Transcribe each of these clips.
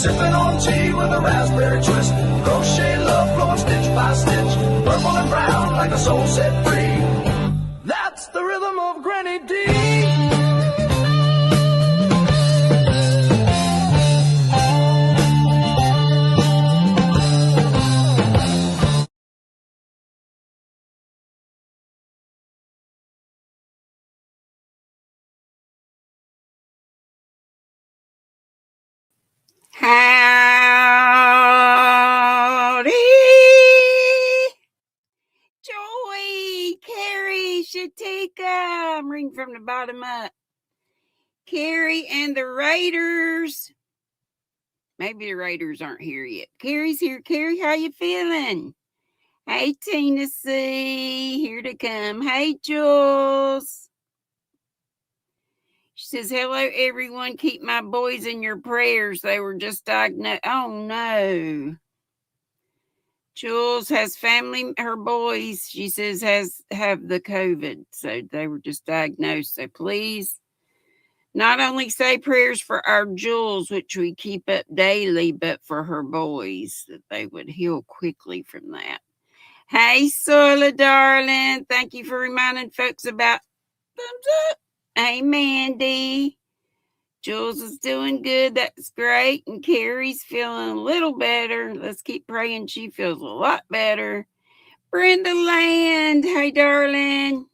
sipping on tea with a raspberry twist. Crochet love flowing stitch by stitch, purple and brown like a soul set free. That's the rhythm of Granny Dee. Howdy, Joey, Carrie, Shatika. I'm reading from the bottom up. Carrie and the Raiders. Maybe the Raiders aren't here yet. Carrie's here. Carrie, how you feeling? Hey, Tina C, here to come. Hey, Jules. She says, hello, everyone. Keep my boys in your prayers. They were just diagnosed. Oh, no. Jules has family, her boys, she says, have the COVID. So they were just diagnosed. So please, not only say prayers for our Jules, which we keep up daily, but for her boys, that they would heal quickly from that. Hey, Sola, darling. Thank you for reminding folks about thumbs up. Hey, Mandy. Jules is doing good. That's great. And Carrie's feeling a little better. Let's keep praying she feels a lot better. Brenda Land. Hey, darling.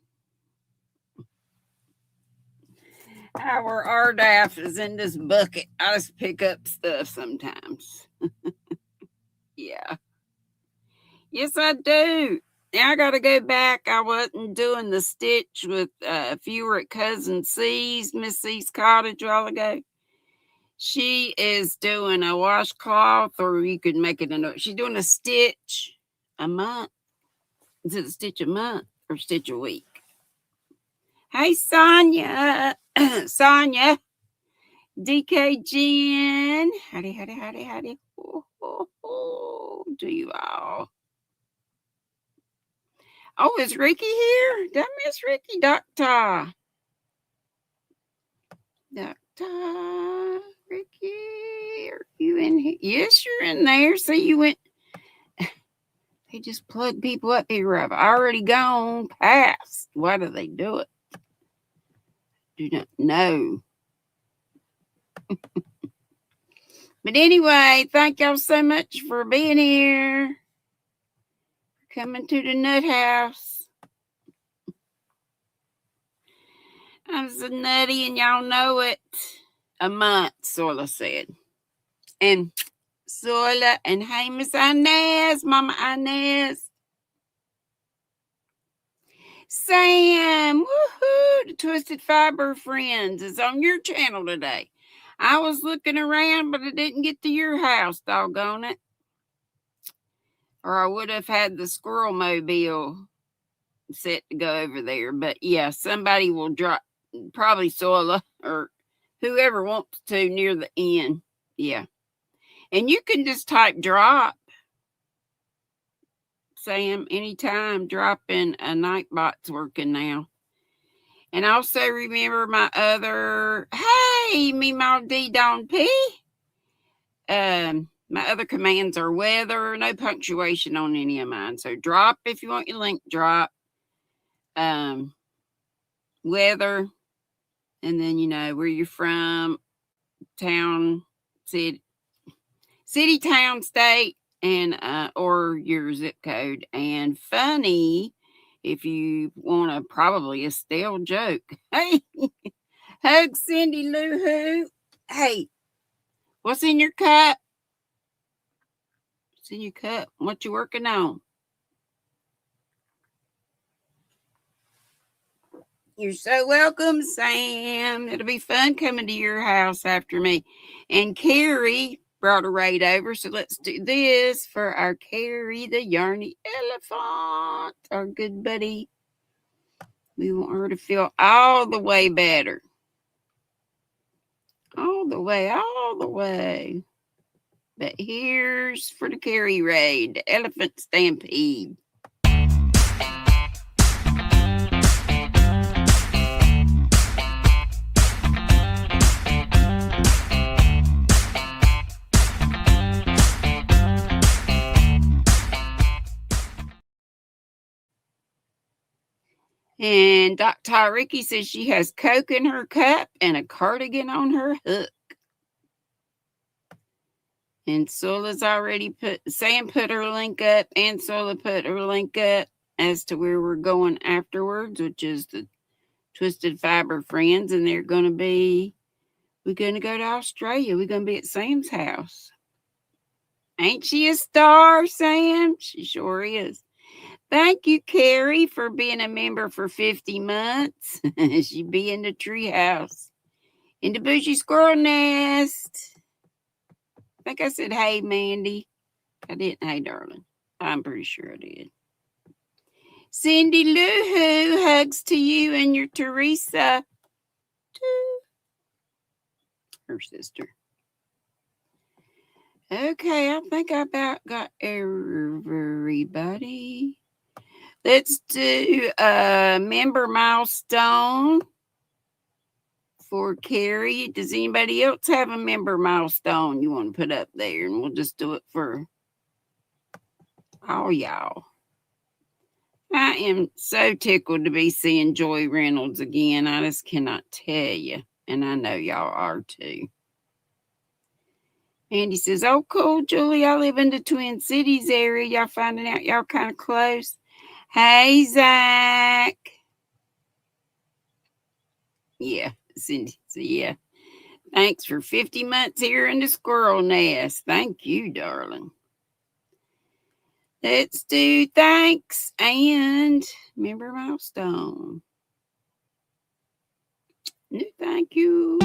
Our RDAF is in this bucket. I just pick up stuff sometimes. Yeah. Yes, I do. Now I got to go back. I wasn't doing the stitch with if you were at Cousin C's, Miss C's cottage a while ago. She is doing a washcloth, or you could make it she's doing a stitch a month. Is it a stitch a month or stitch a week? Hey, Sonia. Sonia. DK Jen. Howdy. Do you all? Oh, is Ricky here? Did I miss Ricky? Doctor Ricky, are you in here? Yes, you're in there. See, you went. They just plug people up here. I've already gone past. Why do they do it? Do not know. But anyway, thank y'all so much for being here. Coming to the nut house. I'm so nutty and y'all know it. A month, Sola said. And Sola and hey, Miss Inez, Mama Inez. Sam, woohoo, the Twisted Fiber Friends is on your channel today. I was looking around, but I didn't get to your house, doggone it. Or I would have had the squirrel mobile set to go over there. But yeah, somebody will drop, probably Sola or whoever wants to near the end. Yeah. And you can just type drop, Sam, anytime. Dropping a Nightbot's working now. And also remember my other, hey, Meemaw D Don P. My other commands are weather, no punctuation on any of mine. So drop if you want your link, drop. Weather, and then you know where you're from, town, city, town, state, and or your zip code. And funny, if you want to, probably a stale joke. Hey, hug Cindy Lou Who. Hey, what's in your cup? What's in your cup? What you working on? You're so welcome, Sam. It'll be fun coming to your house after me. And Carrie brought a raid over, so let's do this for our Carrie the Yarny Elephant, our good buddy. We want her to feel all the way better. All the way. But here's for the Carrie raid, the Elephant Stampede. And Dr. Tyriki says she has Coke in her cup and a cardigan on her hook. And Sula's already Sam put her link up, and Sula put her link up as to where we're going afterwards, which is the Twisted Fiber Friends. And we're going to go to Australia. We're going to be at Sam's house. Ain't she a star, Sam? She sure is. Thank you, Carrie, for being a member for 50 months. She be in the treehouse. In the bushy squirrel nest. I think I said, hey, Mandy. I didn't. Hey, darling. I'm pretty sure I did. Cindy Lou Who, hugs to you and your Teresa. Her sister. Okay, I think I about got everybody. Let's do a member milestone for Carrie. Does anybody else have a member milestone you want to put up there? And we'll just do it for all y'all. I am so tickled to be seeing Joy Reynolds again. I just cannot tell you. And I know y'all are too. Andy says, oh, cool, Julie. I live in the Twin Cities area. Y'all finding out y'all kind of close? Hey, Zach. Yeah, Cindy. So, yeah. Thanks for 50 months here in the squirrel nest. Thank you, darling. Let's do thanks and member milestone. No, thank you.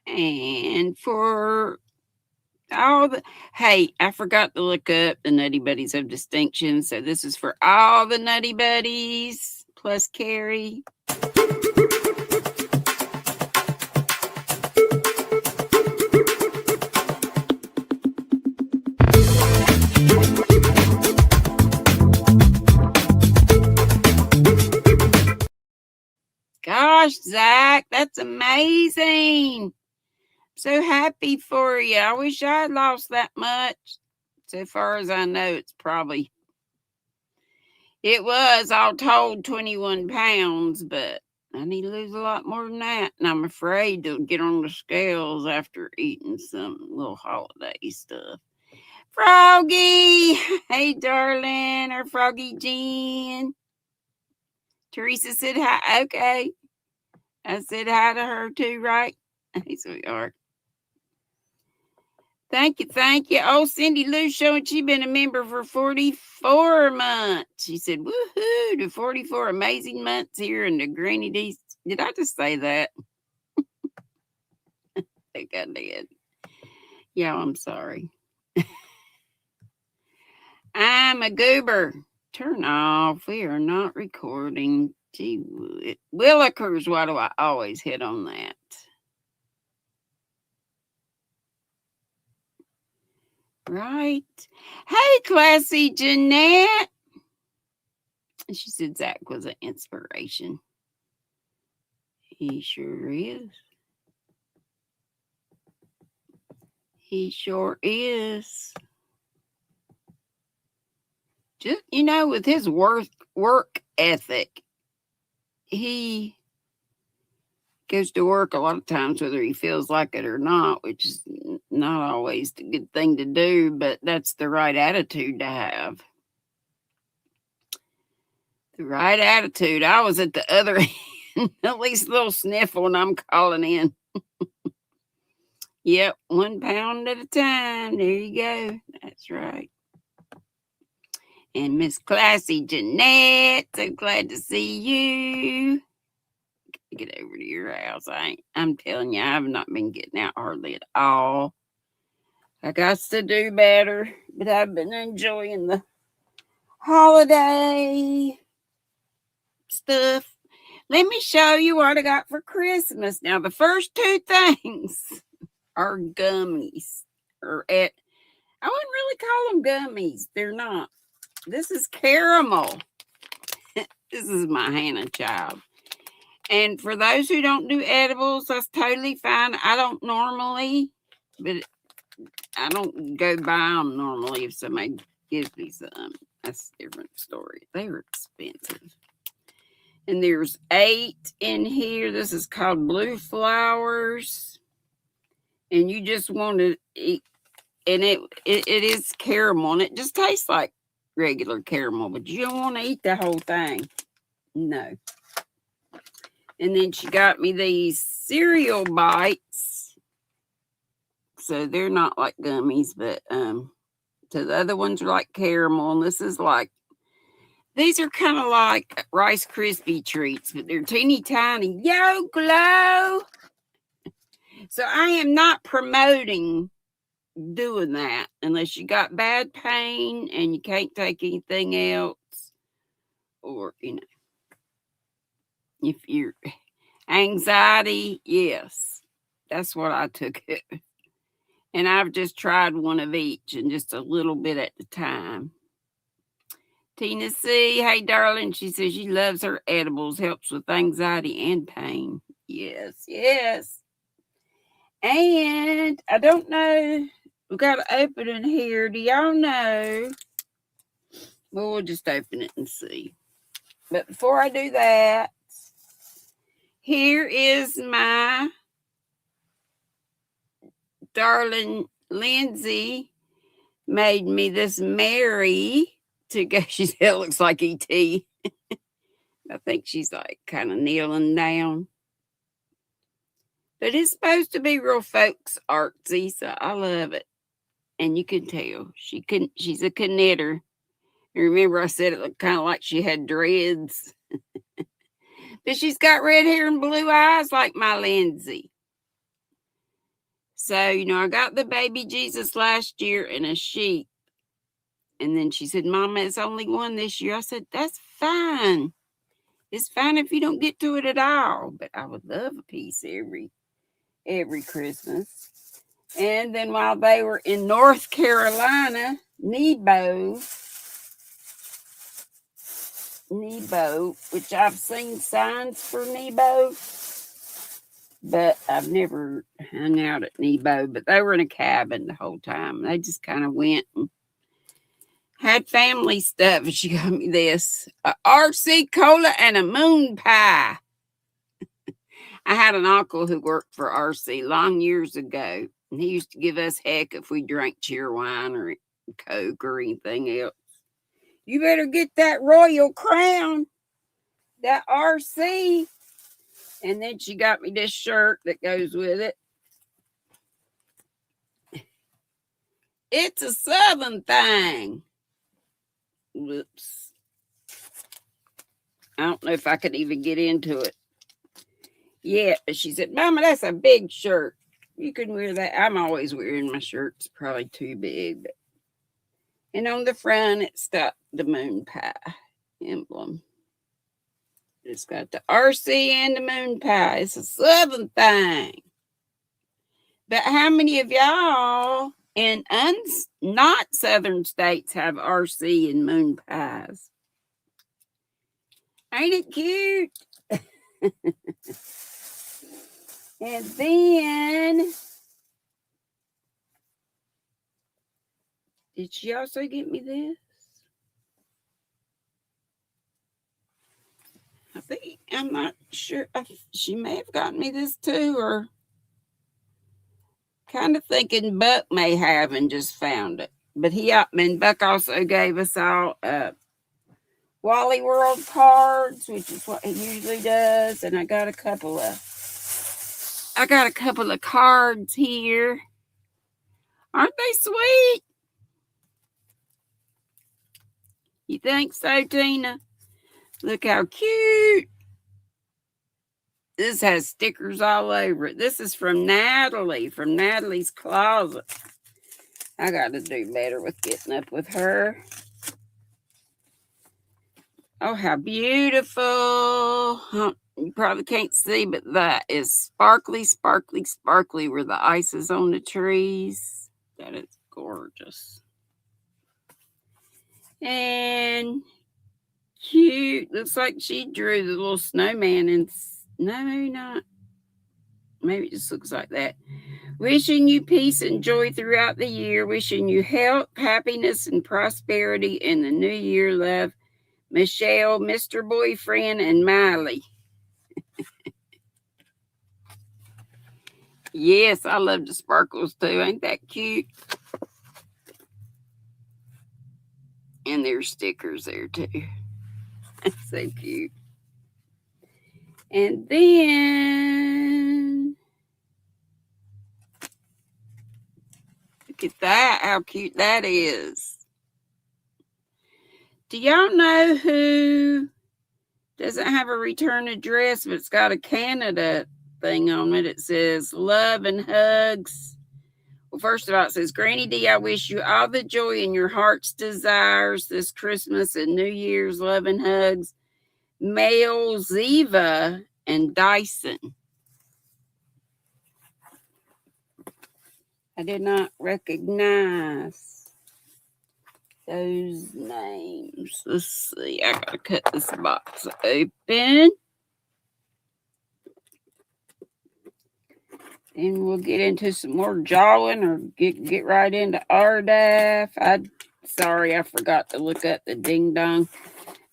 And for all the, hey, I forgot to look up the Nutty Buddies of Distinction. So this is for all the Nutty Buddies plus Carrie. Gosh, Zach, that's amazing. So happy for you. I wish I had lost that much. So far as I know, it was all told 21 pounds, but I need to lose a lot more than that. And I'm afraid to get on the scales after eating some little holiday stuff. Froggy! Hey, darling. Or Froggy Jean. Teresa said hi. Okay. I said hi to her too, right? Hey, sweetheart. Thank you. Oh, Cindy Lou showing she's been a member for 44 months. She said, woohoo, to 44 amazing months here in the GrannyDee. Did I just say that? I think I did. Yeah, I'm sorry. I'm a goober. Turn off. We are not recording. Gee, Willikers, why do I always hit on that? Right. Hey, Classy Jeanette. She said Zach was an inspiration. He sure is. He sure is. Just, with his work ethic, he goes to work a lot of times whether he feels like it or not, which is not always the good thing to do, but that's the right attitude to have. The right attitude. I was at the other end, at least a little sniffle, and I'm calling in. Yep, 1 pound at a time. There you go. That's right. And Miss Classy Jeanette, so glad to see you. Get over to your house. I'm telling you, I've not been getting out hardly at all. I got to do better, but I've been enjoying the holiday stuff. Let me show you what I got for Christmas. Now, the first two things are gummies. I wouldn't really call them gummies. They're not. This is caramel. This is my Hannah child. And for those who don't do edibles, that's totally fine. I don't normally, but I don't go buy them normally if somebody gives me some. That's a different story. They're expensive. And there's 8 in here. This is called Blue Flowers. And you just want to eat. And it is caramel. And it just tastes like regular caramel. But you don't want to eat the whole thing. No. And then she got me these cereal bites. So they're not like gummies. But so the other ones are like caramel. And this is like, these are kind of like Rice Krispie treats, but they're teeny tiny. Yo, glow. So I am not promoting doing that unless you got bad pain and you can't take anything else. Or, you know, if you're anxiety, yes. That's what I took it. And I've just tried one of each and just a little bit at a time. Tina C, hey darling, she says she loves her edibles, helps with anxiety and pain. Yes, yes. And I don't know, we've got to open it here. Do y'all know? Well, we'll just open it and see. But before I do that, here is my darling Lindsay made me this Mary to go. She said it looks like E.T. I think she's like kind of kneeling down. But it's supposed to be real folks artsy, so I love it. And you can tell she's a knitter. And remember I said it looked kind of like she had dreads. But she's got red hair and blue eyes like my Lindsay. So, you know, I got the baby Jesus last year and a sheep. And then she said, Mama, it's only one this year. I said, that's fine. It's fine if you don't get to it at all. But I would love a piece every Christmas. And then while they were in North Carolina, Nebo, which I've seen signs for Nebo, but I've never hung out at Nebo. But they were in a cabin the whole time. They just kind of went and had family stuff. And she got me this, a RC Cola and a moon pie. I had an uncle who worked for RC long years ago. And he used to give us heck if we drank cheer wine or Coke or anything else. You better get that Royal Crown, that RC. And then she got me this shirt that goes with it. It's a Southern thing. Whoops. I don't know if I could even get into it. Yeah, but she said, Mama, that's a big shirt. You can wear that. I'm always wearing my shirts, probably too big. But... And on the front, it's got the moon pie emblem. It's got the RC and the moon pie. It's a Southern thing. But how many of y'all in not Southern states have RC and moon pies? Ain't it cute? And then, did she also get me this? I think, I'm not sure. She may have gotten me this too, or kind of thinking Buck may have and just found it. But Buck also gave us all Wally World cards, which is what he usually does. And I got a couple of cards here. Aren't they sweet? You think so, Tina? Look how cute. This has stickers all over it. This is from Natalie, from Natalie's Closet. I got to do better with getting up with her. Oh, how beautiful. You probably can't see, but that is sparkly, sparkly, sparkly where the ice is on the trees. That is gorgeous. And cute. Looks like she drew the little snowman and no, maybe not. Maybe it just looks like that. Wishing you peace and joy throughout the year. Wishing you health, happiness, and prosperity in the new year. Love, Michelle, Mr. Boyfriend, and Miley. Yes, I love the sparkles too. Ain't that cute? And there's stickers there too. That's so cute. And then look at that, how cute that is. Do y'all know who doesn't have a return address, but it's got a Canada thing on it? It says love and hugs. Well, first of all, it says, GrannyDee, I wish you all the joy in your heart's desires this Christmas and New Year's. Love and hugs. Male Ziva and Dyson. I did not recognize those names. Let's see. I gotta cut this box open. And we'll get into some more jawing or get right into RDAF. Sorry, I forgot to look up the Ding Dong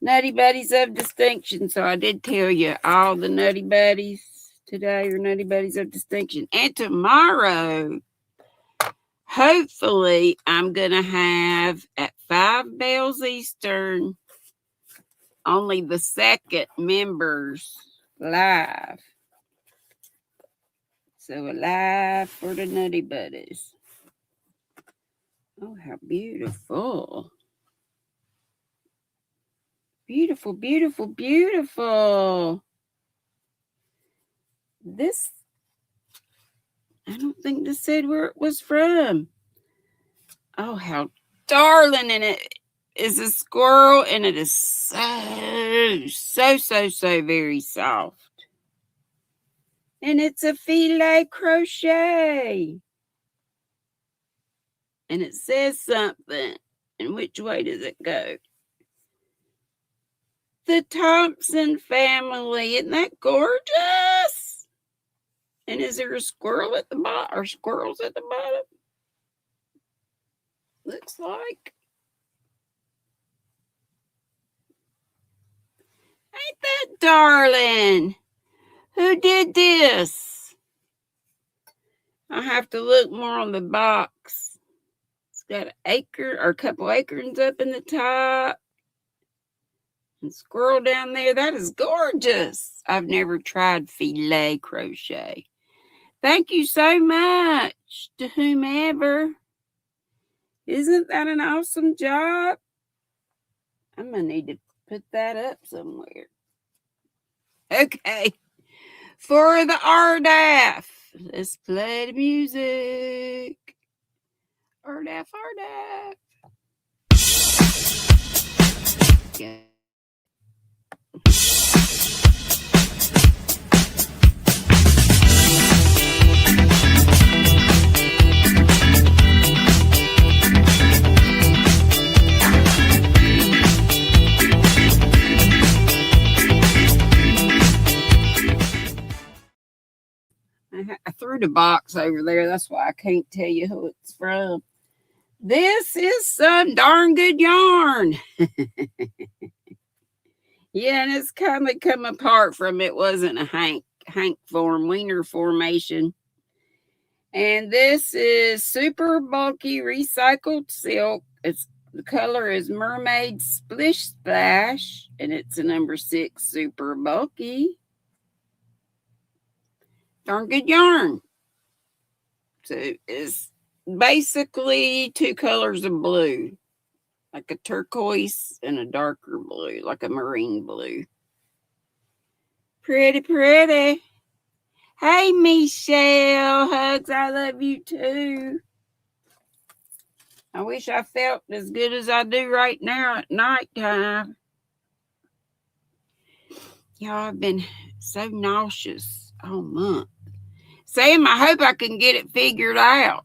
Nutty Buddies of Distinction. So I did tell you all the Nutty Buddies today are Nutty Buddies of Distinction. And tomorrow, hopefully, I'm going to have at 5 bells Eastern, only the second members live. So alive for the Nutty Buddies. Oh, how beautiful. Beautiful, beautiful, beautiful. This, I don't think this said where it was from. Oh, how darling. And it is a squirrel, and it is so very soft. And it's a filet crochet. And it says something. And which way does it go? The Thompson family. Isn't that gorgeous? And is there a squirrel at the bottom? Or squirrels at the bottom? Looks like. Ain't that darling? Who did this? I have to look more on the box. It's got an acre or a couple acorns up in the top. And squirrel down there. That is gorgeous. I've never tried filet crochet. Thank you so much to whomever. Isn't that an awesome job? I'm going to need to put that up somewhere. Okay. For the RDAF, let's play the music. RDAF, RDAF. Yeah. I threw the box over there. That's why I can't tell you who it's from. This is some darn good yarn. Yeah, and it's kind of come apart from it. Wasn't a Hank form, wiener formation. And this is super bulky recycled silk. The color is Mermaid Splish Splash, and it's a number 6 super bulky. Darn good yarn. So it's basically 2 colors of blue, like a turquoise and a darker blue, like a marine blue. Pretty, pretty. Hey, Michelle. Hugs. I love you too. I wish I felt as good as I do right now at nighttime. Y'all, I've been so nauseous all month. Sam, I hope I can get it figured out.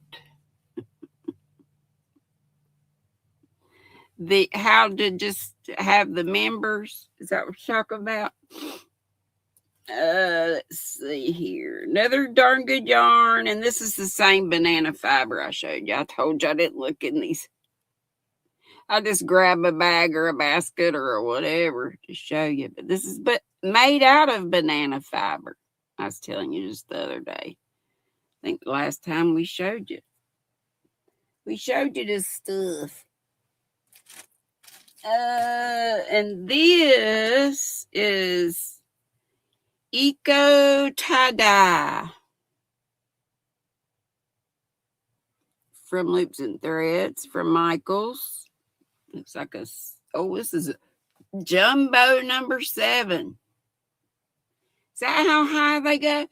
How to just to have the members. Is that what you're talking about? Let's see here. Another darn good yarn. And this is the same banana fiber I showed you. I told you I didn't look in these. I just grab a bag or a basket or whatever to show you. But this is made out of banana fiber. I was telling you just the other day. I think the last time we showed you. We showed you this stuff. And this is Eco Tie-Dye from Loops and Threads from Michaels. Looks like this is a jumbo number 7. Is that how high they go?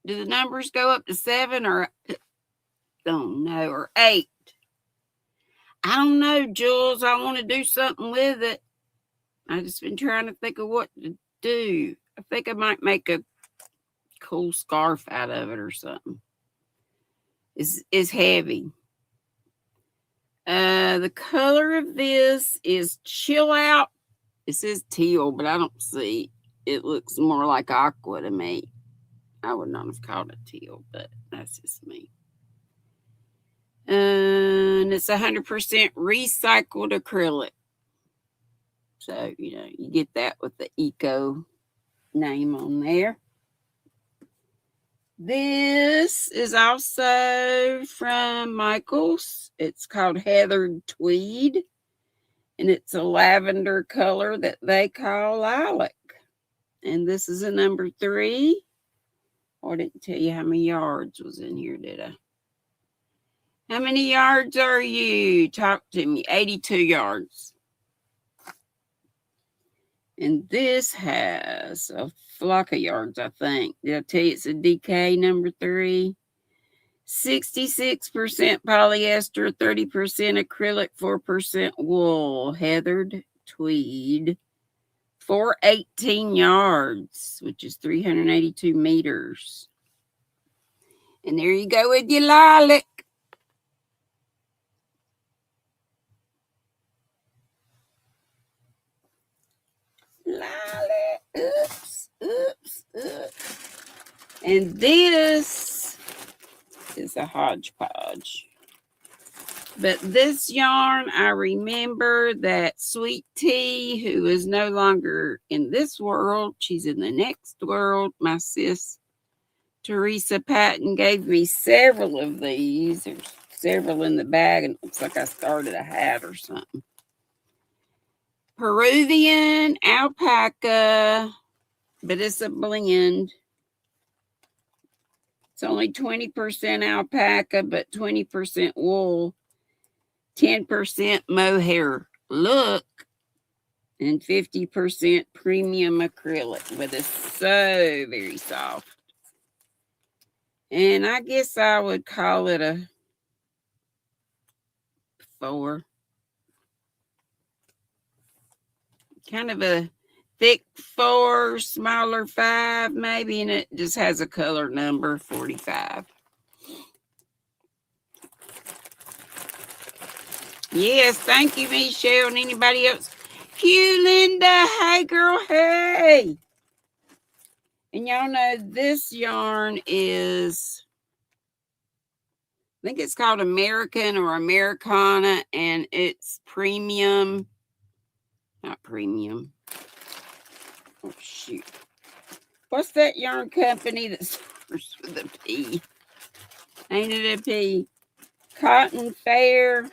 Do the numbers go up to 7 or don't know, or 8? I don't know, Jules. I want to do something with it. I just been trying to think of what to do. I think I might make a cool scarf out of it or something. It's heavy. The color of this is Chill Out. It says teal, but I don't see. It looks more like aqua to me. I would not have called it teal, but that's just me. And it's 100% recycled acrylic. So, you get that with the Eco name on there. This is also from Michaels. It's called Heathered Tweed. And it's a lavender color that they call lilac. And this is a number 3. Oh, I didn't tell you how many yards was in here, did I? How many yards are you? Talk to me. 82 yards. And this has a flock of yards, I think. Did I tell you it's a DK number 3? 66% polyester, 30% acrylic, 4% wool. Heathered Tweed. 418 yards, which is 382 meters. And there you go with your lilac. Lilac. Oops. And this is a hodgepodge. But this yarn, I remember that Sweet Tea, who is no longer in this world, she's in the next world. My sis, Teresa Patton, gave me several of these. There's several in the bag, and it looks like I started a hat or something. Peruvian alpaca, but it's a blend. It's only 20% alpaca, but 20% wool, 10% mohair look, and 50% premium acrylic, but it's so very soft. And I guess I would call it a 4. Kind of a thick 4, smaller 5 maybe, and it just has a color number 45. Yes, thank you, Michelle, and anybody else. Q, Linda, hey girl, hey. And y'all know this yarn is, I think it's called American or Americana, and it's premium. Not premium. Oh, shoot. What's that yarn company that starts with a P? Ain't it a P? Cotton Fair.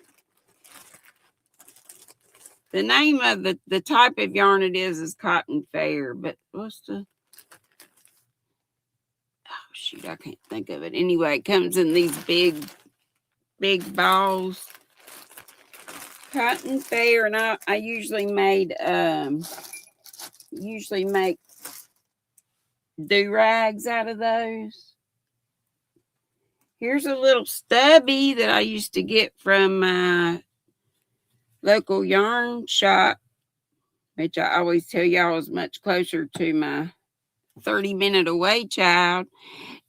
The name of the type of yarn it is Cotton Fair. But what's the... Oh, shoot, I can't think of it. Anyway, it comes in these big balls. Cotton Fair, and I usually make do-rags out of those. Here's a little stubby that I used to get from my local yarn shop, which I always tell y'all is much closer to my 30-minute away child.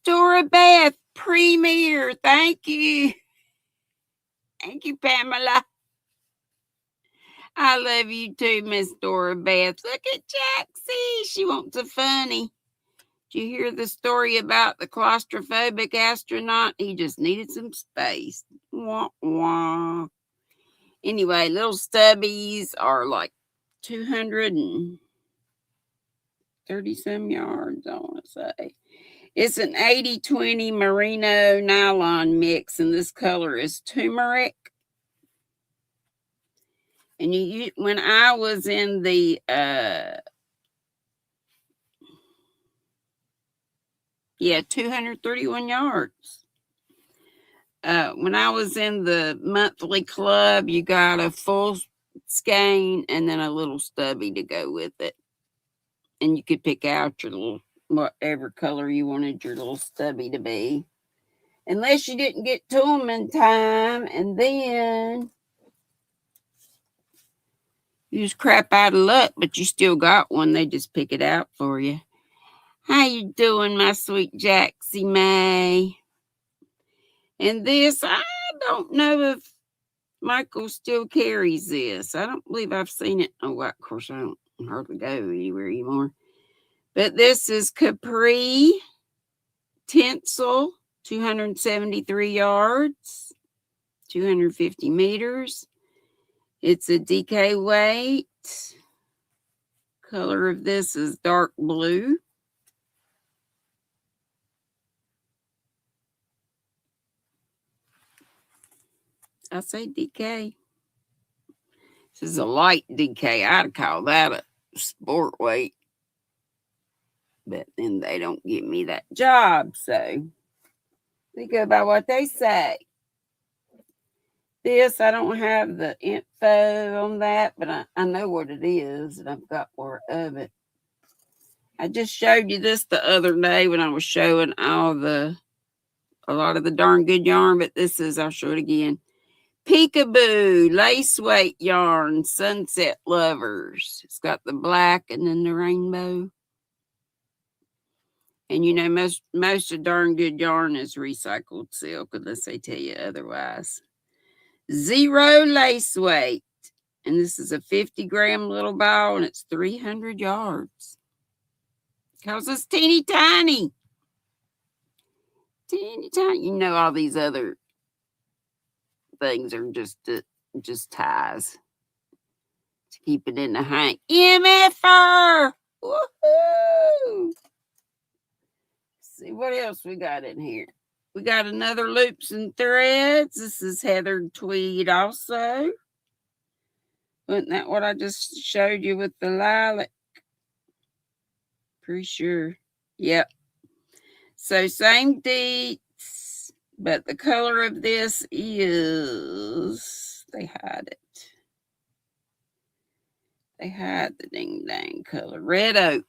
Dora Beth, Premier, thank you. Thank you, Pamela. I love you too, Miss Dora Beth. Look at Jaxie. She wants a funny. Did you hear the story about the claustrophobic astronaut? He just needed some space. Wah, wah. Anyway, little stubbies are like 230 some yards, I want to say. It's an 80-20 merino nylon mix, and this color is turmeric. And when I was in the 231 yards. When I was in the monthly club, you got a full skein and then a little stubby to go with it. And you could pick out your little, whatever color you wanted your little stubby to be. Unless you didn't get to them in time, and then you just crap out of luck, but you still got one. They just pick it out for you. How you doing, my sweet Jaxie May? And this, I don't know if Michael still carries this. I don't believe I've seen it. Oh, well, of course, I don't hardly go anywhere anymore. But this is Capri Tinsel, 273 yards, 250 meters. It's a DK weight. Color of this is dark blue. I say DK. This is a light DK. I'd call that a sport weight. But then they don't give me that job. So we go by what they say. This, I don't have the info on that, but I know what it is, and I've got more of it. I just showed you this the other day when I was showing a lot of the darn good yarn, but this is, I'll show it again. Peekaboo, lace weight yarn, Sunset Lovers. It's got the black and then the rainbow. And you know, most of darn good yarn is recycled silk, unless they tell you otherwise. Zero lace weight. And this is a 50-gram little ball, and it's 300 yards. Because it's teeny tiny. Teeny tiny. You know, all these other things are just ties to keep it in the hank. MFR! Woohoo! See what else we got in here. We got another Loops and Threads. This is heathered tweed also. Wasn't that what I just showed you with the lilac? Pretty sure. Yep. So same deets, but the color of this is, they hide it. They hide the ding dang color. Red oak.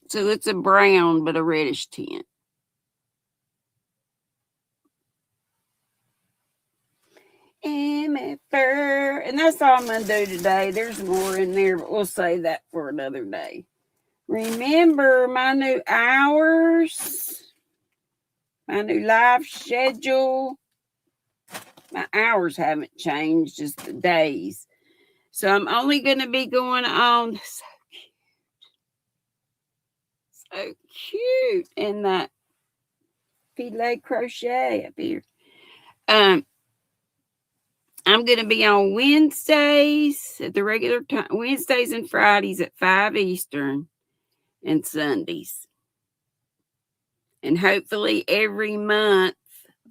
So it's a brown, but a reddish tint. MFR. And that's all I'm going to do today. There's more in there, but we'll save that for another day. Remember my new hours, my new live schedule. My hours haven't changed, just the days. So I'm only going to be going on. So cute. And that filet crochet up here. I'm going to be on Wednesdays at the regular time, Wednesdays and Fridays at 5 Eastern, and Sundays. And hopefully every month,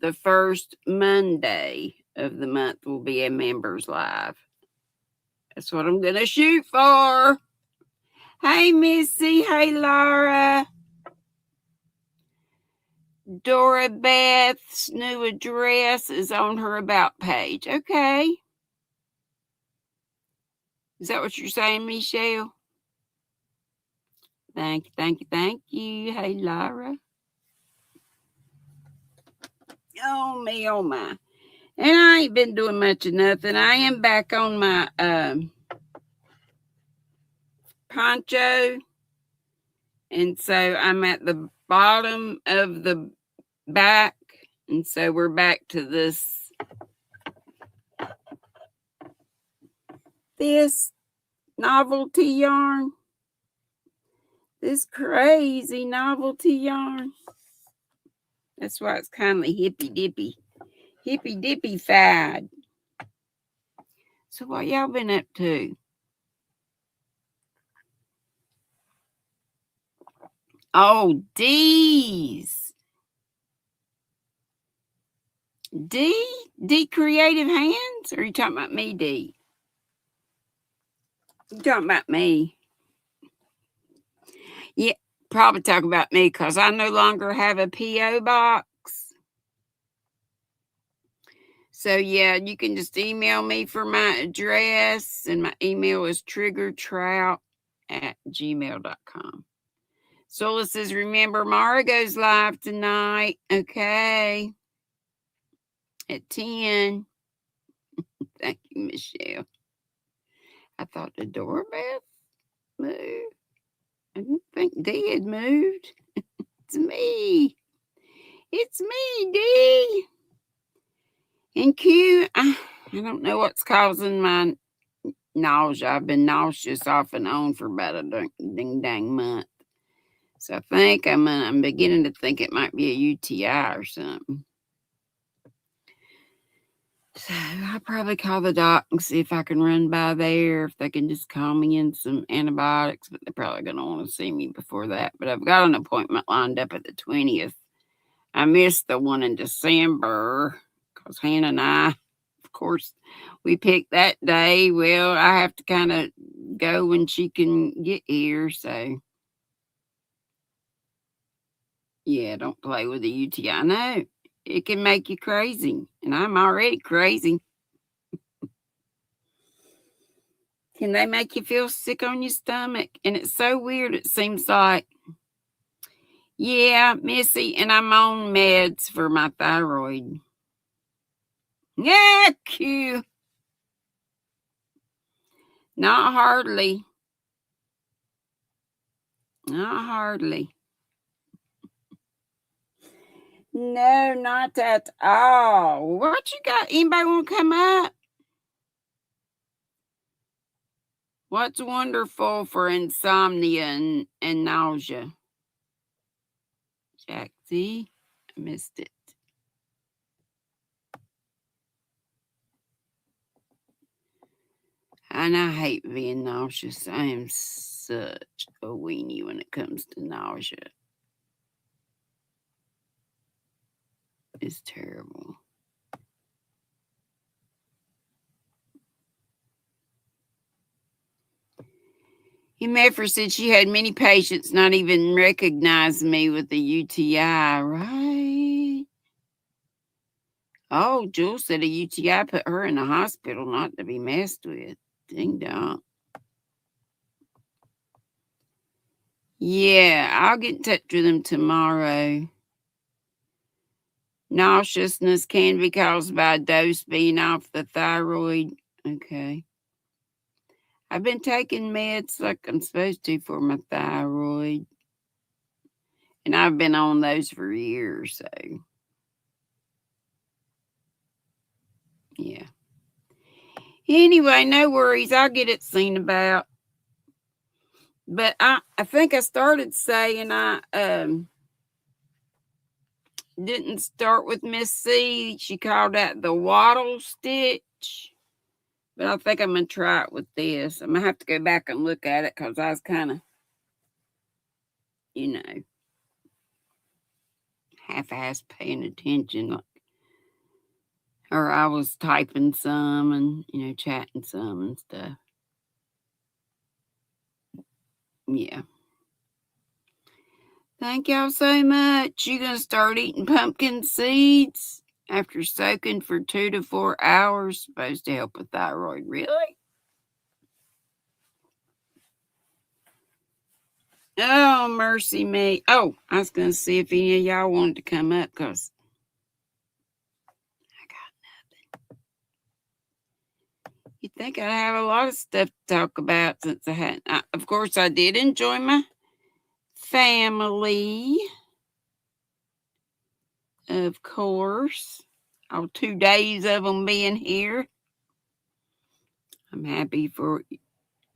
the first Monday of the month will be a members live. That's what I'm going to shoot for. Hey, Missy. Hey, Laura. Dora Beth's new address is on her About page. Okay. Is that what you're saying, Michelle? Thank you, thank you, thank you. Hey, Laura. Oh, me, oh, my. And I ain't been doing much of nothing. I am back on my poncho. And so I'm at the bottom of the back. And so we're back to this this novelty yarn. This crazy novelty yarn. That's why it's kind of hippy dippy fad. So what y'all been up to? Oh, Dee's. Dee Creative Hands? Or are you talking about me, Dee? You talking about me? Yeah, probably talking about me because I no longer have a P.O. box. So, yeah, you can just email me for my address, and my email is triggertrout@gmail.com. Sola says, remember, Mara goes live tonight, okay, at 10. Thank you, Michelle. I thought the doorbell moved. I didn't think Dee had moved. It's me. It's me, Dee. And Q, I don't know what's causing my nausea. I've been nauseous off and on for about a dang month. So I think I'm beginning to think it might be a UTI or something. So I'll probably call the doc and see if I can run by there, if they can just call me in some antibiotics, but they're probably going to want to see me before that. But I've got an appointment lined up at the 20th. I missed the one in December because Hannah and I, of course, we picked that day. Well, I have to kind of go when she can get here. So, yeah, don't play with the UTI. I know it can make you crazy, and I'm already crazy. Can they make you feel sick on your stomach? And it's so weird. It seems like, yeah, Missy, and I'm on meds for my thyroid. Yeah, Q. Not hardly. Not hardly. No, not at all. What you got? Anybody want to come up? What's wonderful for insomnia and nausea? Jack Z, I missed it. And I hate being nauseous. I am such a weenie when it comes to nausea. It's terrible. Emefer said she had many patients not even recognize me with the UTI, right? Oh, Jules said a UTI put her in the hospital not to be messed with. Ding dong. Yeah, I'll get in touch with them tomorrow. Nauseousness can be caused by a dose being off the thyroid. Okay. I've been taking meds like I'm supposed to for my thyroid. And I've been on those for years, so yeah. Anyway, no worries. I'll get it seen about. But I think I started saying I didn't start with Miss C. She called that the waddle stitch. But I think I'm going to try it with this. I'm going to have to go back and look at it because I was kind of, half-ass paying attention. Or I was typing some and, chatting some and stuff. Yeah. Thank y'all so much. You going to start eating pumpkin seeds after soaking for 2 to 4 hours? Supposed to help with thyroid. Really? Oh, mercy me. Oh, I was going to see if any of y'all wanted to come up because I got nothing. You'd think I'd have a lot of stuff to talk about since I hadn't. Of course, I did enjoy my family. Of course. All 2 days of them being here. I'm happy for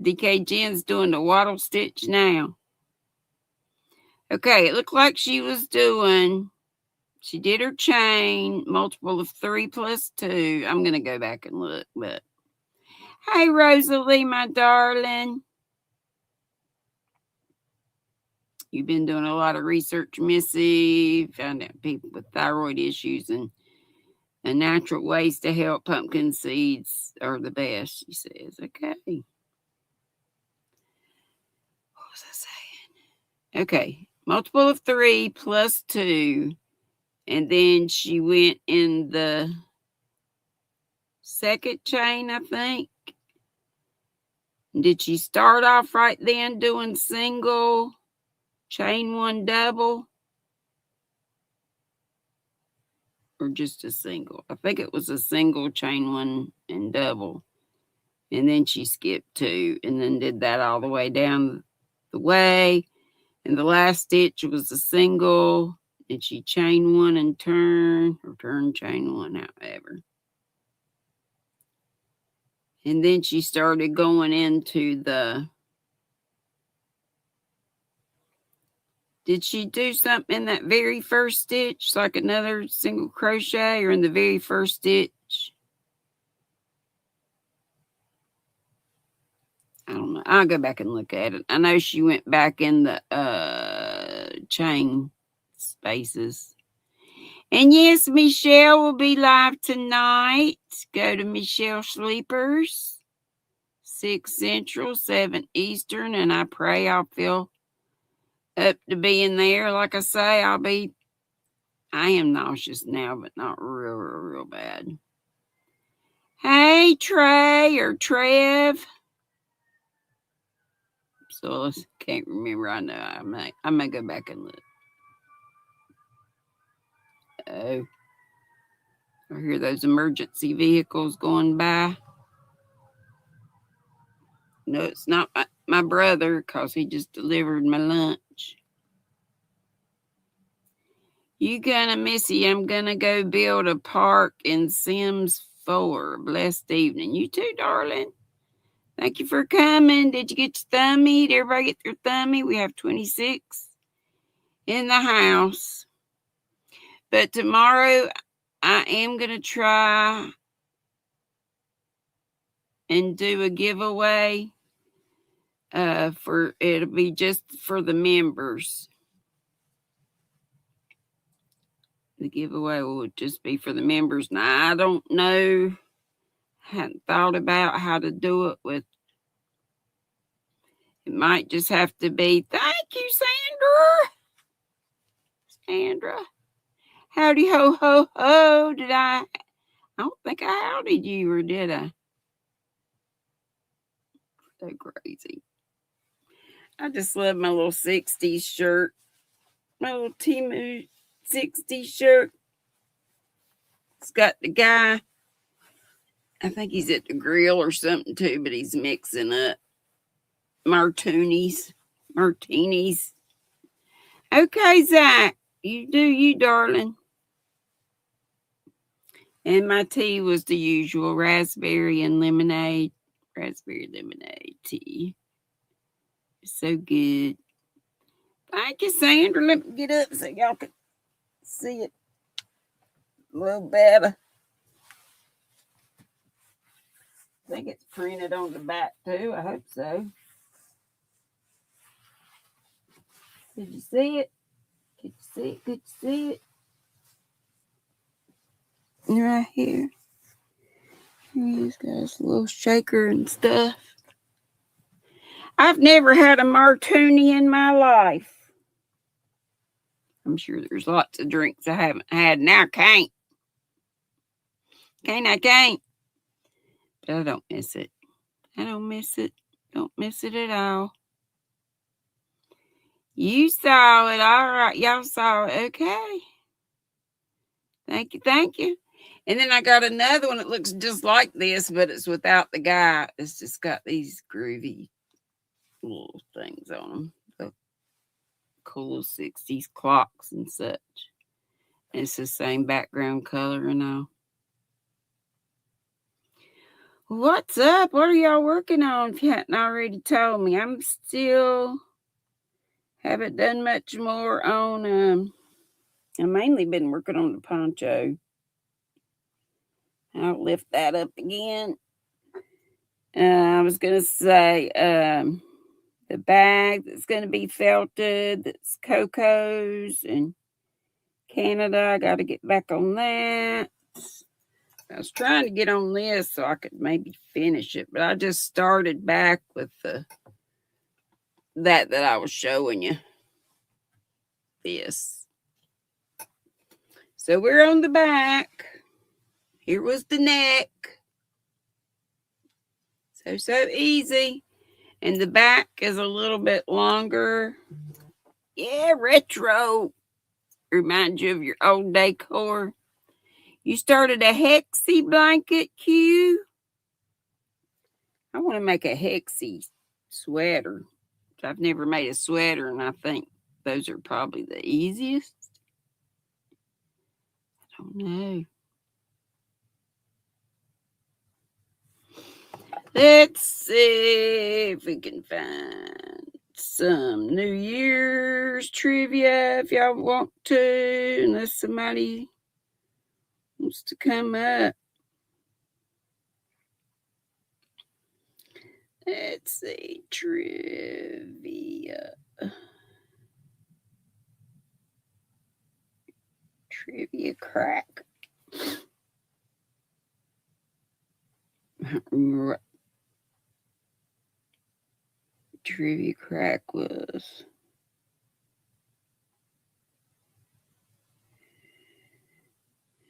DK Jen's doing the wattle stitch now. Okay, it looked like she did her chain, multiple of 3 plus 2. I'm going to go back and look, but hey, Rosalie, my darling. You've been doing a lot of research, Missy. Found out people with thyroid issues and natural ways to help. Pumpkin seeds are the best, she says. Okay. What was I saying? Okay. Multiple of 3 plus 2. And then she went in the second chain, I think. Did she start off right then doing single, chain 1 double? Or just a single? I think it was a single, chain 1 and double. And then she skipped 2 and then did that all the way down the way. And the last stitch was a single, and she chain 1 and turn, or turn, chain 1, however. And then she started going into the, did she do something in that very first stitch, like another single crochet, or in the very first stitch? I don't know. I'll go back and look at it. I know she went back in the chain spaces. And yes, Michelle will be live tonight. Go to Michelle Sleepers, 6 Central, 7 Eastern, and I pray I'll feel up to being there. Like I say, I am nauseous now, but not real bad. Hey, Trey or Trev. So I can't remember. I know I may go back and look. Oh, I hear those emergency vehicles going by. No, it's not my brother, because he just delivered my lunch. You gonna, Missy? I'm gonna go build a park in Sims 4. Blessed evening. You too, darling. Thank you for coming. Did you get your thummy? Did everybody get their thummy? We have 26 in the house. But tomorrow I am gonna try and do a giveaway. It'll be just for the members. The giveaway will just be for the members. Now, I don't know. Hadn't thought about how to do it with. It might just have to be. Thank you, Sandra. Howdy ho ho ho. I don't think I howdied you, or did I? So crazy. I just love my little 60s shirt. My little Timu 60s shirt. It's got the guy. I think he's at the grill or something too, but he's mixing up martinis. Okay, Zach. You do you, darling. And my tea was the usual raspberry and lemonade. Raspberry lemonade tea. It's so good. Thank you, Sandra. Let me get up so y'all can see it a little better. I think it's printed on the back too. I hope so. Did you see it? Could you see it? Could you see it? Right here. He's got his little shaker and stuff. I've never had a martini in my life. I'm sure there's lots of drinks I haven't had. Now I can't. I can't. But I don't miss it. I don't miss it. Don't miss it at all. You saw it. All right. Y'all saw it. Okay. Thank you. Thank you. And then I got another one that looks just like this, but it's without the guy. It's just got these groovy little things on them. The cool 60s clocks and such. And it's the same background color and all. What's up? What are y'all working on if you hadn't already told me? I'm still haven't done much more on I mainly been working on the poncho. I'll lift that up again. I was gonna say the bag that's gonna be felted, that's Coco's and Canada. I gotta get back on that. I was trying to get on this so I could maybe finish it, but I just started back with that I was showing you. This. So we're on the back. Here was the neck. So easy. And the back is a little bit longer. Yeah, retro. Reminds you of your old decor. You started a hexie blanket, Q. I want to make a hexie sweater. I've never made a sweater, and I think those are probably the easiest. I don't know. Let's see if we can find some New Year's trivia if y'all want to, unless somebody wants to come up. Let's see, trivia. Trivia crack. Trivia crack was.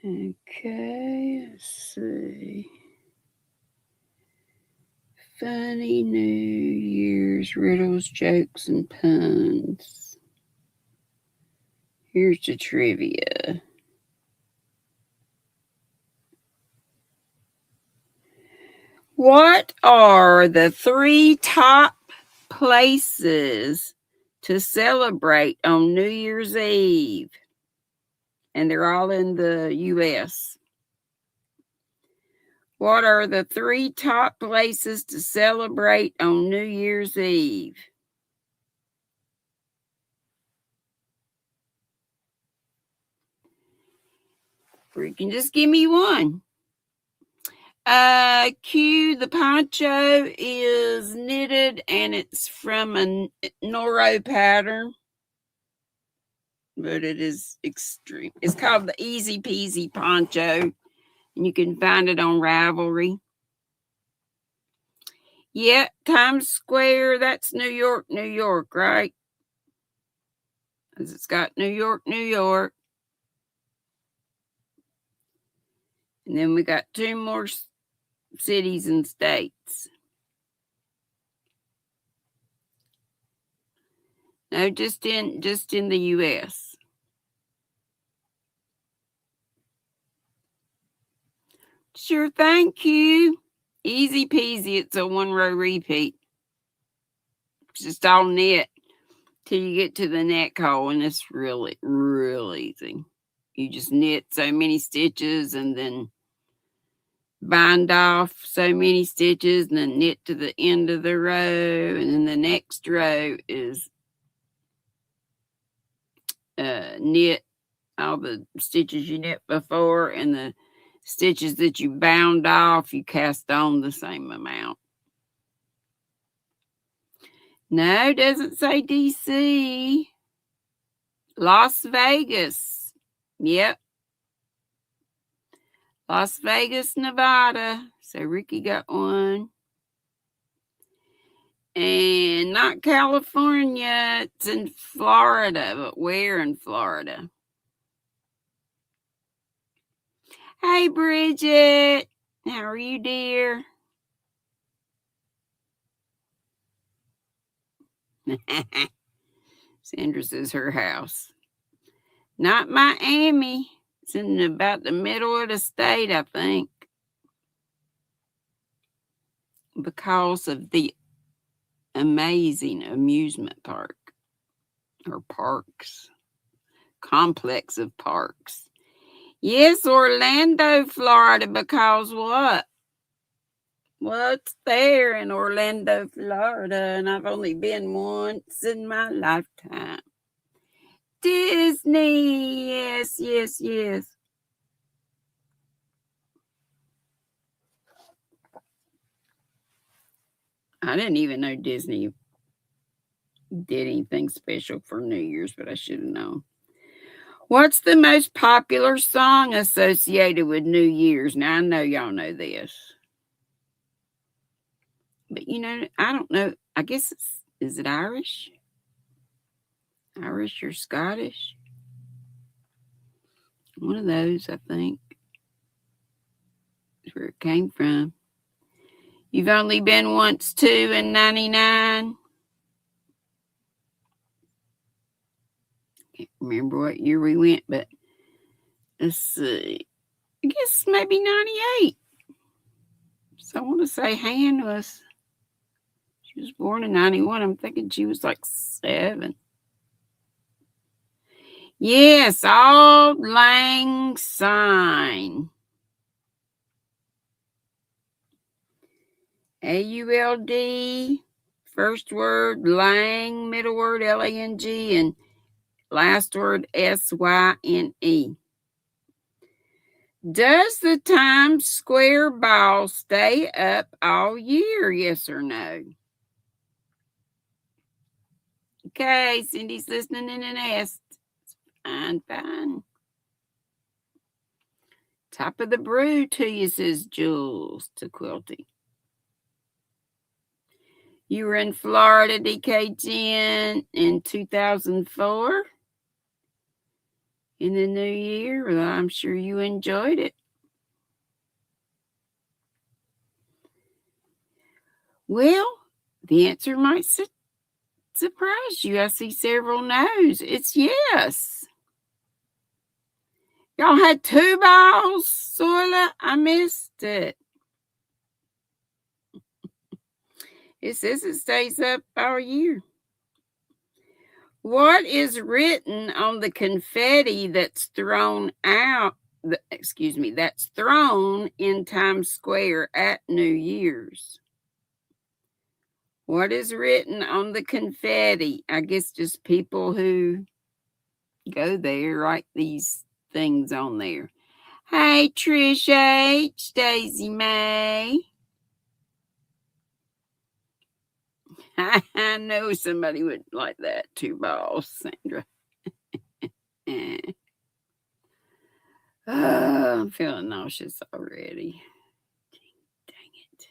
Okay, let's see. Funny New Year's riddles, jokes, and puns. Here's the trivia. What are the 3 top places to celebrate on New Year's Eve? And they're all in the U.S. What are the 3 top places to celebrate on New Year's Eve? Or you can just give me one. Q, the poncho is knitted and it's from a Noro pattern. But it is extreme. It's called the Easy Peasy Poncho. And you can find it on Ravelry. Yeah, Times Square, that's New York, New York, right? Because it's got New York, New York. And then we got 2 more cities and states. No, just in the U.S. Sure, thank you. Easy peasy. It's a 1-row repeat. It's just all knit till you get to the neck hole, and it's really, real easy. You just knit so many stitches and then bind off so many stitches and then knit to the end of the row, and then the next row is knit all the stitches you knit before, and the stitches that you bound off you cast on the same amount. No, doesn't say DC. Las Vegas. Yep. Las Vegas, Nevada. So Ricky got one. And not California. It's in Florida. But where in Florida? Hey, Bridget. How are you, dear? Sandra says her house. Not Miami. It's in about the middle of the state, I think. Because of the amazing amusement park. Or parks. Complex of parks. Yes, Orlando, Florida, because what? What's there in Orlando, Florida? And I've only been once in my lifetime. Disney. Yes, yes, yes. I didn't even know Disney did anything special for New Year's, but I should have known. What's the most popular song associated with New Year's? Now, I know y'all know this. But, I don't know. I guess is it Irish? Irish or Scottish? One of those, I think. Is where it came from. You've only been once too in 99. Can't remember what year we went, but let's see. I guess maybe 98. So I want to say Han she was born in 91. I'm thinking she was like 7. Yes, Auld Lang Syne. AULD, first word Lang, middle word LANG, and last word SYNE. Does the Times Square ball stay up all year? Yes or no? Okay, Cindy's listening in an S. Fine. Top of the brew to you, says Jules to Quilty. You were in Florida, DK10, in 2004 in the new year. Well, I'm sure you enjoyed it. Well, the answer might surprise you. I see several no's. It's yes. Y'all had 2 balls, Soila. I missed it. It says it stays up all year. What is written on the confetti that's thrown that's thrown in Times Square at New Year's? What is written on the confetti? I guess just people who go there write these things on there. Hey, Trish H, Daisy May. I know somebody would like that. 2 balls, Sandra. Oh, I'm feeling nauseous already. Dang it.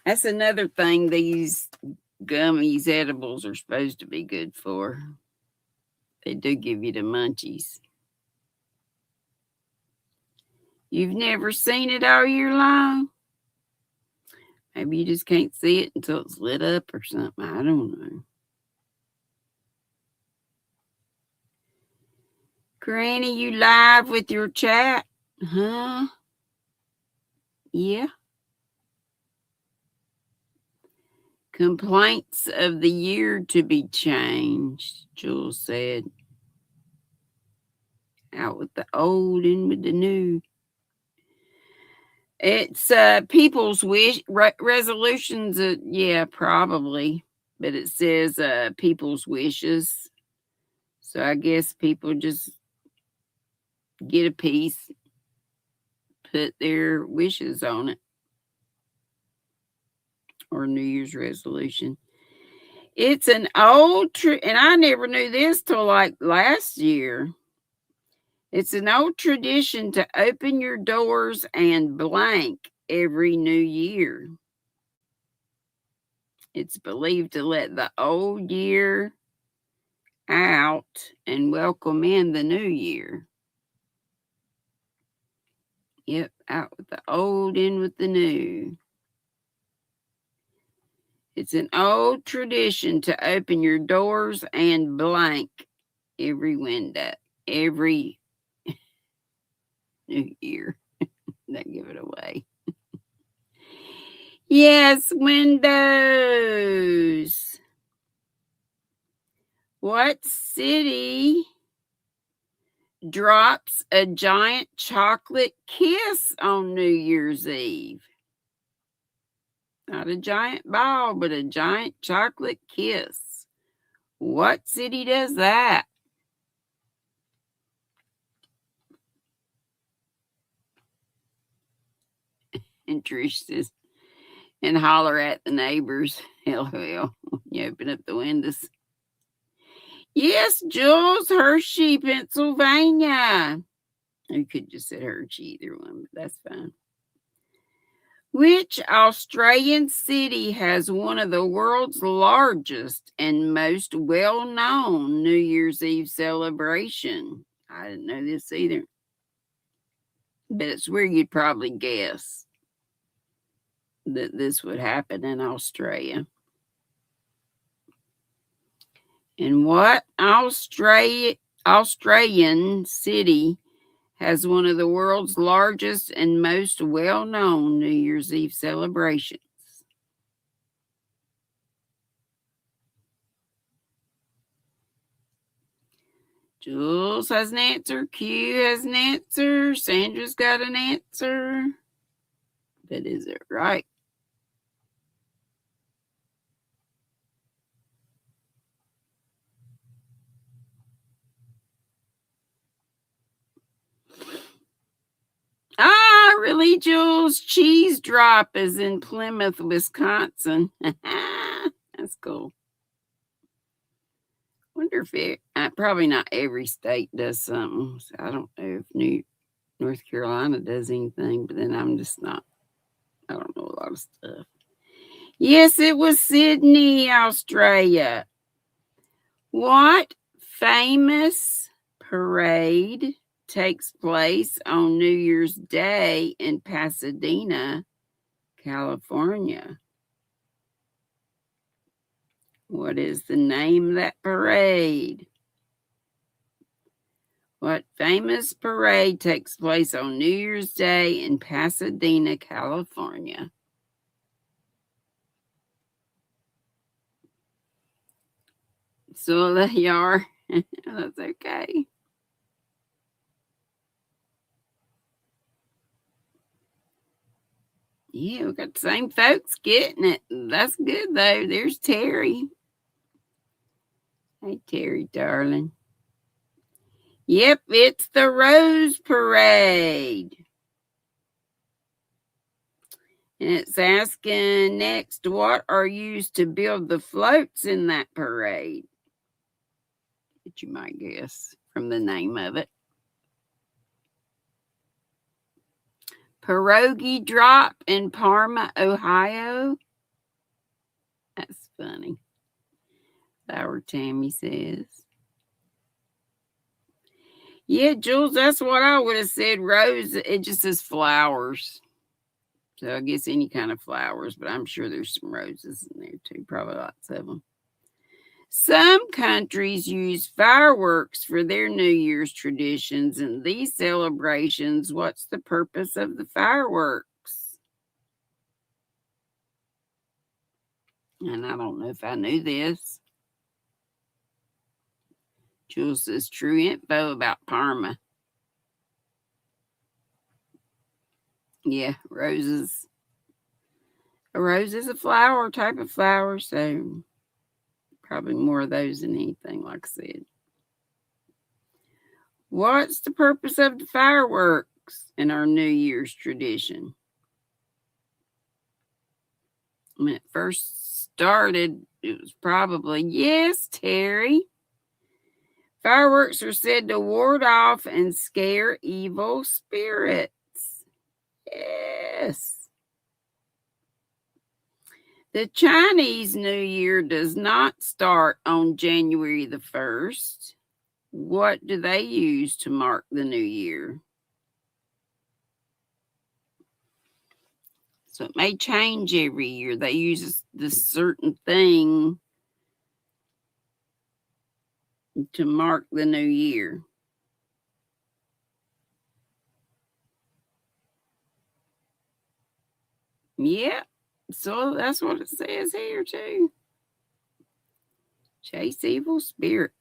That's another thing these gummies, edibles are supposed to be good for. They do give you the munchies. You've never seen it all year long? Maybe you just can't see it until it's lit up or something. I don't know. Granny, you live with your chat? Huh? Yeah. Complaints of the year to be changed, Jules said. Out with the old, in with the new. It's people's wish resolutions. Yeah, probably, but it says people's wishes. So I guess people just get a piece, put their wishes on it, or New Year's resolution. It's an old and I never knew this till like last year. It's an old tradition to open your doors and blank every new year. It's believed to let the old year out and welcome in the new year. Yep, out with the old, in with the new. It's an old tradition to open your doors and blank every window, every new year. Don't give it away. Yes, windows. What city drops a giant chocolate kiss on New Year's Eve? Not a giant ball, but a giant chocolate kiss. What city does that? And Trish says, and holler at the neighbors. LOL. You open up the windows. Yes, Jules, Hershey, Pennsylvania. You could just say Hershey, either one, but that's fine. Which Australian city has one of the world's largest and most well-known New Year's Eve celebration? I didn't know this either. But it's where you'd probably guess that this would happen in Australia. And what Australian city has one of the world's largest and most well-known New Year's Eve celebrations? Jules has an answer. Q has an answer. Sandra's got an answer. But is it right? Ah, really, Jules? Cheese Drop is in Plymouth, Wisconsin. That's cool. Wonder if it, probably not every state does something. So I don't know if North Carolina does anything, but then I'm just not, I don't know a lot of stuff. Yes, it was Sydney, Australia. What famous parade takes place on New Year's Day in Pasadena, California? What is the name of that parade? What famous parade takes place on New Year's Day in Pasadena, California? So there you are. That's okay. Yeah, we got the same folks getting it. That's good, though. There's Terry. Hey, Terry, darling. Yep, it's the Rose Parade. And it's asking next, what are used to build the floats in that parade? That you might guess from the name of it. Pierogi Drop in Parma, Ohio. That's funny. Sour Tammy says. Yeah, Jules, that's what I would have said. Rose, it just says flowers. So I guess any kind of flowers, but I'm sure there's some roses in there too. Probably lots of them. Some countries use fireworks for their New Year's traditions and these celebrations. What's the purpose of the fireworks? And I don't know if I knew this. Jules says true info about Parma. Yeah, roses. A rose is a flower, type of flower, so probably more of those than anything, like I said. What's the purpose of the fireworks in our New Year's tradition? When it first started, it was probably, yes, Terry. Fireworks are said to ward off and scare evil spirits. Yes. The Chinese New Year does not start on January the 1st. What do they use to mark the new year? So it may change every year. They use this certain thing to mark the new year. Yeah, so that's what it says here too. Chase evil spirits.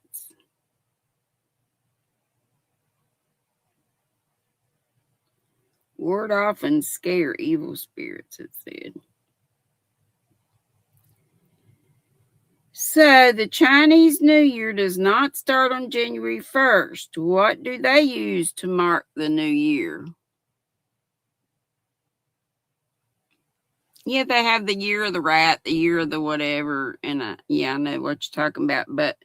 Ward off and scare evil spirits, it said. So the Chinese New Year does not start on January 1st. What do they use to mark the new year? Yeah, they have the year of the rat, the year of the whatever, and yeah, I know what you're talking about. But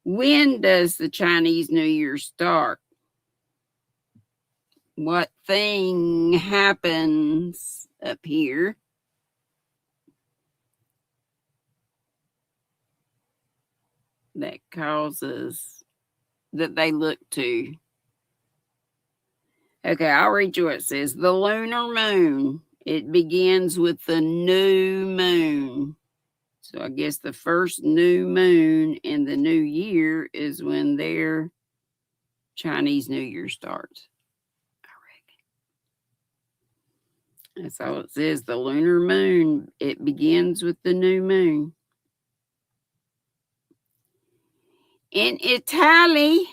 when does the Chinese New Year start? What thing happens up here that causes that they look to? Okay, I'll read you what it says. The lunar moon. It begins with the new moon. So I guess the first new moon in the new year is when their Chinese New Year starts. I reckon. That's all it says. The lunar moon. It begins with the new moon. In Italy,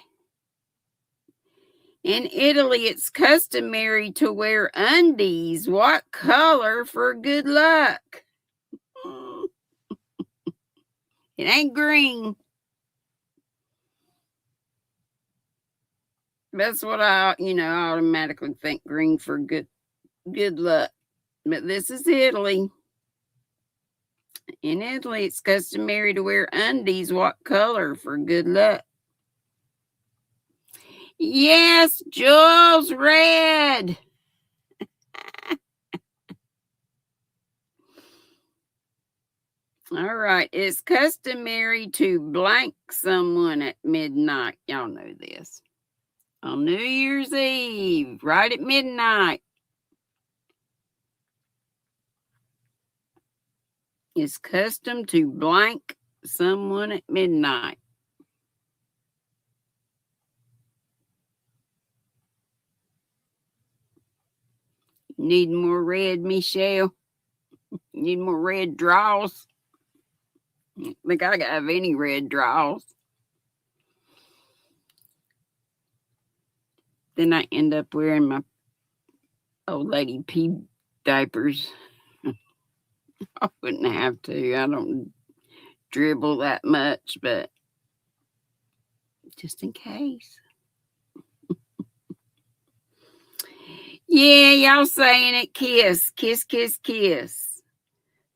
it's customary to wear undies. What color for good luck? It ain't green. That's what I automatically think green for good luck. But this is Italy. In Italy, it's customary to wear undies. What color for good luck? Yes, Jules, red. All right. It's customary to blank someone at midnight. Y'all know this. On New Year's Eve, right at midnight. It's custom to blank someone at midnight. Need more red, Michelle? Need more red draws? I think I have any red draws. Then I end up wearing my old lady pee diapers. I wouldn't have to. I don't dribble that much, but just in case. Yeah, y'all saying it. Kiss, kiss, kiss, kiss.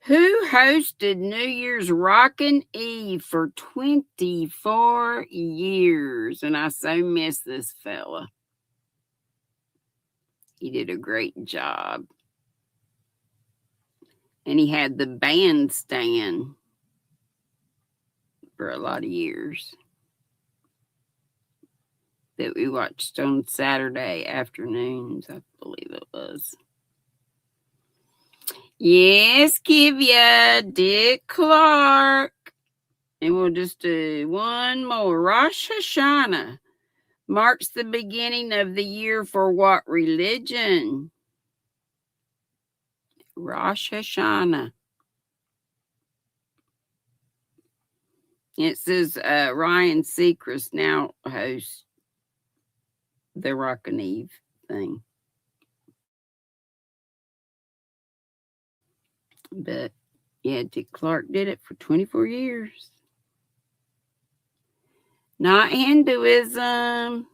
Who hosted New Year's Rockin' Eve for 24 years? And I so miss this fella. He did a great job. And he had the bandstand for a lot of years that we watched on Saturday afternoons, I believe it was. Yes, Kivya, Dick Clark. And we'll just do one more. Rosh Hashanah marks the beginning of the year for what religion? Rosh Hashanah. It says Ryan Seacrest now hosts the Rockin' Eve thing. But yeah, Dick Clark did it for 24 years. Not Hinduism.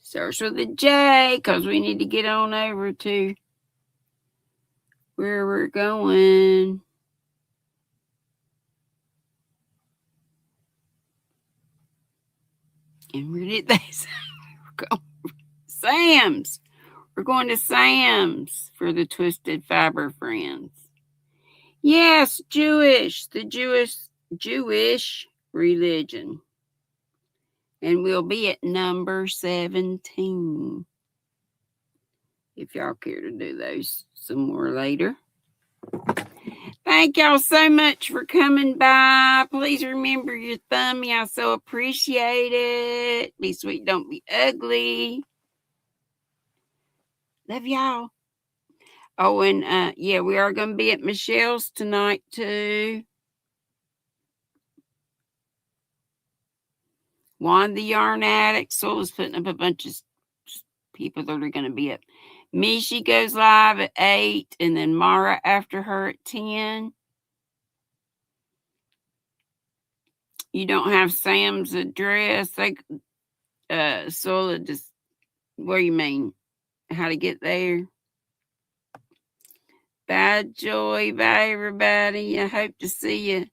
Starts with a J because we need to get on over to where we're going. And where did they say we're going? Sam's. We're going to Sam's for the Twisted Fiber friends. Yes, Jewish. The Jewish religion. And we'll be at number 17. If y'all care to do those some more later. Thank y'all so much for coming by. Please remember your thummy. I so appreciate it. Be sweet, don't be ugly. Love y'all. Oh, and yeah, we are going to be at Michelle's tonight too. Juan the Yarn Addict. So I was putting up a bunch of people that are going to be up. Mishi goes live at 8, and then Mara after her at 10. You don't have Sam's address. Like, Sola, just what do you mean? How to get there? Bye, Joy. Bye, everybody. I hope to see you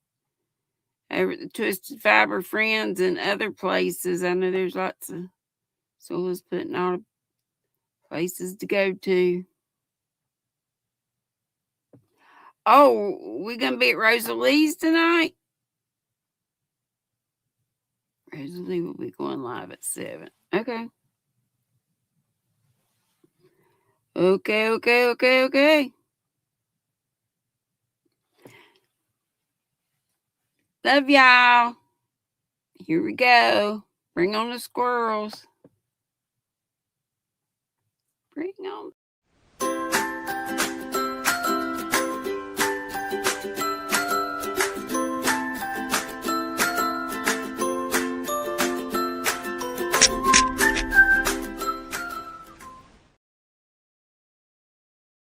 over at the Twisted Fiber Friends and other places. I know there's lots of Sola's putting all the places to go to. Oh, we're going to be at Rosalie's tonight? Rosalie will be going live at 7. Okay. Okay. Love y'all. Here we go. Bring on the squirrels. Bring on